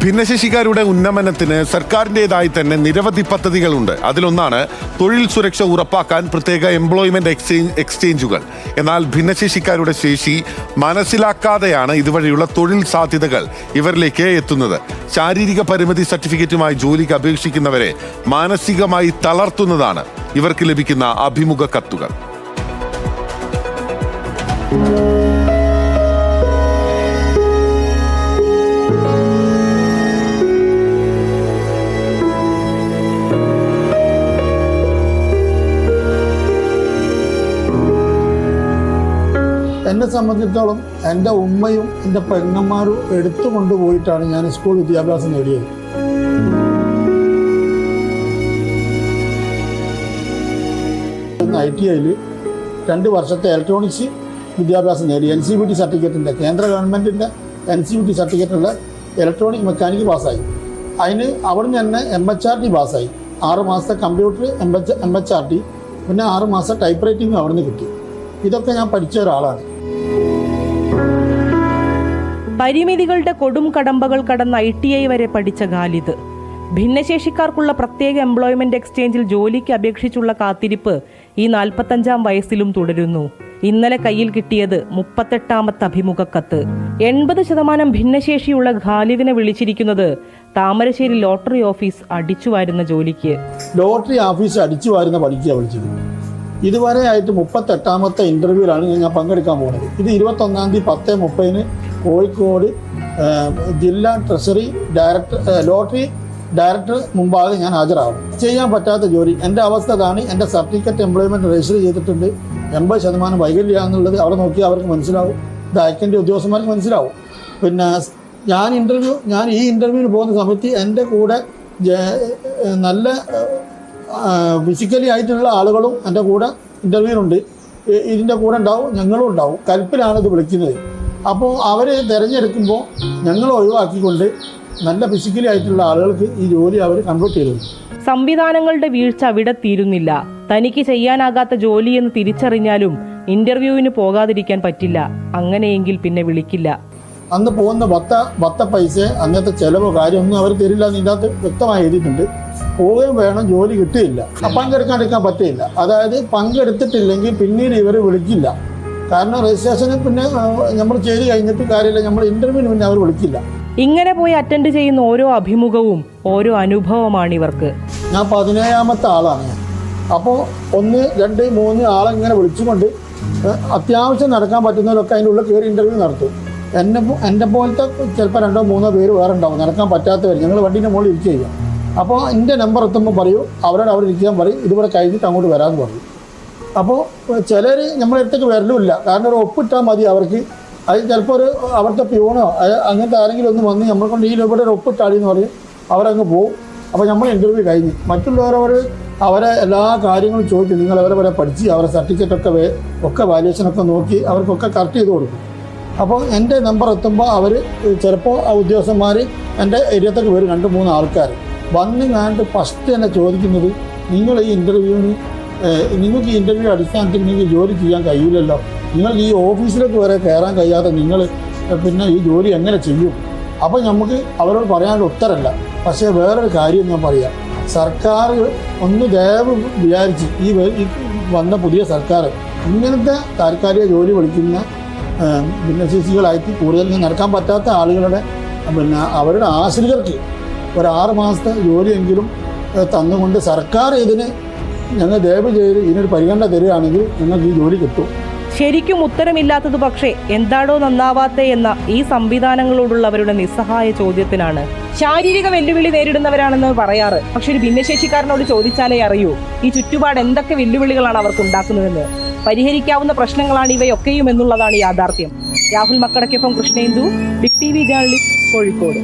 ഭിന്നശേഷിക്കാരുടെ ഉന്നമനത്തിന് സർക്കാരിൻ്റെതായി തന്നെ നിരവധി പദ്ധതികളുണ്ട്. അതിലൊന്നാണ് തൊഴിൽ സുരക്ഷ ഉറപ്പാക്കാൻ പ്രത്യേക എംപ്ലോയ്മെന്റ് എക്സ്ചേഞ്ചുകൾ. എന്നാൽ ഭിന്നശേഷിക്കാരുടെ ശേഷി മനസ്സിലാക്കാതെയാണ് ഇതുവഴിയുള്ള തൊഴിൽ സാധ്യതകൾ ഇവരിലേക്ക് എത്തുന്നത്. ശാരീരിക പരിമിതി സർട്ടിഫിക്കറ്റുമായി ജോലിക്ക് അപേക്ഷിക്കുന്നവരെ മാനസികമായി തളർത്തുന്നതാണ് ഇവർക്ക് ലഭിക്കുന്ന അഭിമുഖ കത്തുകൾ. എന്നെ സംബന്ധിച്ചിടത്തോളം എൻ്റെ ഉമ്മയും എൻ്റെ പെങ്ങന്മാരും എടുത്തു കൊണ്ടുപോയിട്ടാണ് ഞാൻ സ്കൂൾ വിദ്യാഭ്യാസം നേടിയത്. ITIയിൽ 2 വർഷത്തെ ഇലക്ട്രോണിക്സ് വിദ്യാഭ്യാസം നേടി. NCVT സർട്ടിഫിക്കറ്റിൻ്റെ കേന്ദ്ര ഗവൺമെൻറ്റിൻ്റെ NCVT സർട്ടിഫിക്കറ്റുള്ള ഇലക്ട്രോണിക് മെക്കാനിക്ക് പാസ്സായി. അതിന് അവിടെ നിന്ന് തന്നെ MHRT പാസ്സായി. 6 മാസത്തെ കമ്പ്യൂട്ടർ MHRT, പിന്നെ 6 മാസം ടൈപ്പ് റൈറ്റിംഗ് അവിടെ നിന്ന് കിട്ടി. ഇതൊക്കെ ഞാൻ പഠിച്ച ഒരാളാണ്. പരിമിതികളുടെ കൊടും കടമ്പകൾ കടന്ന ITI വരെ പഠിച്ച ഖാലിദ് ഭിന്നശേഷിക്കാർക്കുള്ള പ്രത്യേക എംപ്ലോയ്മെന്റ് എക്സ്ചേഞ്ചിൽ ജോലിക്ക് അപേക്ഷിച്ചുള്ള കാത്തിരിപ്പ് ഈ 45-ാം വയസ്സിലും തുടരുന്നു. ഇന്നലെ കയ്യിൽ കിട്ടിയത് 38ാമത്തെ അഭിമുഖ കത്ത്. 80% ഭിന്നശേഷിയുള്ള ഖാലിദിനെ വിളിച്ചിരിക്കുന്നത് താമരശ്ശേരി ലോട്ടറി ഓഫീസ് അടിച്ചുവാരുന്ന ജോലിക്ക്. ലോട്ടറി ഓഫീസ് അടിച്ചുവാരുന്ന പണിക്കാണ് വിളിച്ചത്. ഇതുവരെ ആയിട്ട് 38ാമത്തെ ഇൻ്റർവ്യൂവിലാണ് ഞാൻ പങ്കെടുക്കാൻ പോകുന്നത്. ഇത് 21-ാം തീയതി 10:30 കോഴിക്കോട് ജില്ലാ ട്രഷറി ലോട്ടറി ഡയറക്ടർ മുമ്പാകെ ഞാൻ ഹാജരാകും. ചെയ്യാൻ പറ്റാത്ത ജോലി, എൻ്റെ അവസ്ഥ കാണി എൻ്റെ സർട്ടിഫിക്കറ്റ് എംപ്ലോയ്മെൻറ്റ് രജിസ്റ്റർ ചെയ്തിട്ടുണ്ട്. 80% വൈകല്യം എന്നുള്ളത് അവിടെ നോക്കിയാൽ അവർക്ക് മനസ്സിലാവും. ഇത് അയക്കേണ്ട ഉദ്യോഗസ്ഥന്മാർക്ക് മനസ്സിലാവും. പിന്നെ ഞാൻ ഈ ഇൻ്റർവ്യൂവിന് പോകുന്ന സമയത്ത് എൻ്റെ കൂടെ നല്ല ഫിസിക്കലി ആയിട്ടുള്ള ആളുകളും എൻ്റെ കൂടെ ഇൻ്റർവ്യൂവിനുണ്ട്. ഇതിൻ്റെ കൂടെ ഉണ്ടാവും, ഞങ്ങളും ഉണ്ടാവും. കൽപ്പിലാണ് ഇത് വിളിക്കുന്നത്. അപ്പോൾ അവർ തിരഞ്ഞെടുക്കുമ്പോൾ ഞങ്ങൾ ഒഴിവാക്കിക്കൊണ്ട് നല്ല ഫിസിക്കലി ആയിട്ടുള്ള ആളുകൾക്ക് ഈ ജോലി അവർ കൺവേർട്ട് ചെയ്തു. സംവിധാനങ്ങളുടെ വീഴ്ച അവിടെ തീരുന്നില്ല. തനിക്ക് ചെയ്യാനാകാത്ത ജോലിയെന്ന് തിരിച്ചറിഞ്ഞാലും ഇന്റർവ്യൂവിന് പോകാതിരിക്കാൻ പറ്റില്ല. അങ്ങനെയെങ്കിൽ പിന്നെ വിളിക്കില്ല. അന്ന് പോകുന്ന ബത്ത പൈസ, അന്നത്തെ ചിലവോ കാര്യമൊന്നും അവർ തരില്ല എന്ന് ഇതിനകത്ത് വ്യക്തമായി എഴുതിയിട്ടുണ്ട്. പോവുകയും വേണം, ജോലി കിട്ടുകയില്ല. പങ്കെടുക്കാൻ പറ്റില്ല. അതായത് പങ്കെടുത്തിട്ടില്ലെങ്കിൽ പിന്നീട് ഇവർ വിളിക്കില്ല. കാരണം രജിസ്ട്രേഷന് പിന്നെ നമ്മൾ ചെയ്ത് കഴിഞ്ഞിട്ട് കാര്യമില്ല, നമ്മൾ ഇൻ്റർവ്യൂവിന് പിന്നെ അവർ വിളിക്കില്ല. ഇങ്ങനെ പോയി അറ്റൻഡ് ചെയ്യുന്ന ഓരോ അഭിമുഖവും ഓരോ അനുഭവമാണ് ഇവർക്ക്. ഞാൻ 17ാമത്തെ ആളാണ് ഞാൻ. അപ്പോൾ 1, 2, 3 ആളെങ്ങനെ വിളിച്ചുകൊണ്ട് അത്യാവശ്യം നടക്കാൻ പറ്റുന്നവരൊക്കെ അതിൻ്റെ ഉള്ളിൽ കയറി ഇൻ്റർവ്യൂ നടത്തും. എൻ്റെ പോലത്തെ ചിലപ്പോൾ 2 or 3 പേര് വേറെ ഉണ്ടാവും നടക്കാൻ പറ്റാത്തവർ. ഞങ്ങൾ വണ്ടീൻ്റെ മുകളിൽ ഇരിക്കുക. അപ്പോൾ എൻ്റെ നമ്പർ എത്തുമ്പോൾ പറയൂ, അവരോട് അവിടെ ഇരിക്കാൻ പറയും, ഇതുപോലെ കഴിഞ്ഞിട്ട് അങ്ങോട്ട് വരാമെന്ന് പറയും. അപ്പോൾ ചിലർ നമ്മളെ അടുത്തേക്ക് വരലുമില്ല. കാരണം ഒരു ഒപ്പിട്ടാൽ മതി അവർക്ക്. അത് ചിലപ്പോൾ അവിടുത്തെ പ്യൂണോ അങ്ങനത്തെ ആരെങ്കിലും ഒന്ന് വന്ന് നമ്മളെ കൊണ്ട് ഇവിടെ ഒരു ഒപ്പിട്ടാളിയെന്ന് പറയും, അവരങ്ങ് പോകും. അപ്പോൾ നമ്മൾ ഇൻ്റർവ്യൂ കഴിഞ്ഞ് മറ്റുള്ളവരവർ അവരെ എല്ലാ കാര്യങ്ങളും ചോദിക്കും. നിങ്ങൾ അവരെ വരെ പഠിച്ച് അവരെ സർട്ടിഫിക്കറ്റൊക്കെ വാല്യുവേഷനൊക്കെ നോക്കി അവർക്കൊക്കെ കറക്റ്റ് ചെയ്ത് കൊടുക്കും. അപ്പോൾ എൻ്റെ നമ്പർ എത്തുമ്പോൾ അവർ ചിലപ്പോൾ ആ ഉദ്യോഗസ്ഥന്മാർ എൻ്റെ ഏരിയത്തേക്ക് വരും. 2-3 ആൾക്കാർ വന്ന് കണ്ടിട്ട് ഫസ്റ്റ് തന്നെ ചോദിക്കുന്നത്, നിങ്ങൾ ഈ നിങ്ങൾക്ക് ഈ ഇൻ്റർവ്യൂ അടിസ്ഥാനത്തിൽ നിങ്ങൾക്ക് ജോലി ചെയ്യാൻ കഴിയില്ലല്ലോ, നിങ്ങൾക്ക് ഈ ഓഫീസിലേക്ക് വരെ കയറാൻ കഴിയാതെ നിങ്ങൾ പിന്നെ ഈ ജോലി എങ്ങനെ ചെയ്യും? അപ്പോൾ നമുക്ക് അവരോട് പറയാനുള്ള ഉത്തരമല്ല. പക്ഷേ വേറൊരു കാര്യം ഞാൻ പറയാം. സർക്കാർ ഒന്ന് ദയവ് വിചാരിച്ച് ഈ വന്ന പുതിയ സർക്കാർ ഇങ്ങനത്തെ താൽക്കാലിക ജോലി പഠിക്കുന്ന ഭിന്നശേഷികളായിട്ട് കൂടുതൽ നടക്കാൻ പറ്റാത്ത ആളുകളുടെ പിന്നെ അവരുടെ ആശ്രിതർക്ക് ഒരു 6 മാസത്തെ ജോലിയെങ്കിലും തന്നുകൊണ്ട് സർക്കാർ ഇതിന് ഞങ്ങൾ ദയവ് ചെയ്ത് ഇതിനൊരു പരിഗണന തരികയാണെങ്കിൽ നിങ്ങൾക്ക് ഈ ജോലി കിട്ടും. ശരിക്കും ഉത്തരമില്ലാത്തത് പക്ഷേ എന്താണോ നന്നാവാത്തേ എന്ന ഈ സംവിധാനങ്ങളോടുള്ള അവരുടെ നിസ്സഹായ ചോദ്യത്തിനാണ്. ശാരീരിക വെല്ലുവിളി നേരിടുന്നവരാണെന്ന് പറയാറ്. പക്ഷെ ഒരു ഭിന്നശേഷിക്കാരനോട് ചോദിച്ചാലേ അറിയൂ ഈ ചുറ്റുപാട് എന്തൊക്കെ വെല്ലുവിളികളാണ് അവർക്ക് ഉണ്ടാക്കുന്നതെന്ന്. പരിഹരിക്കാവുന്ന പ്രശ്നങ്ങളാണ് ഇവയൊക്കെയും എന്നുള്ളതാണ് യാഥാർത്ഥ്യം. രാഹുൽ മക്കടക്കൊപ്പം Krishnendu, big TV journalist, Kozhikode.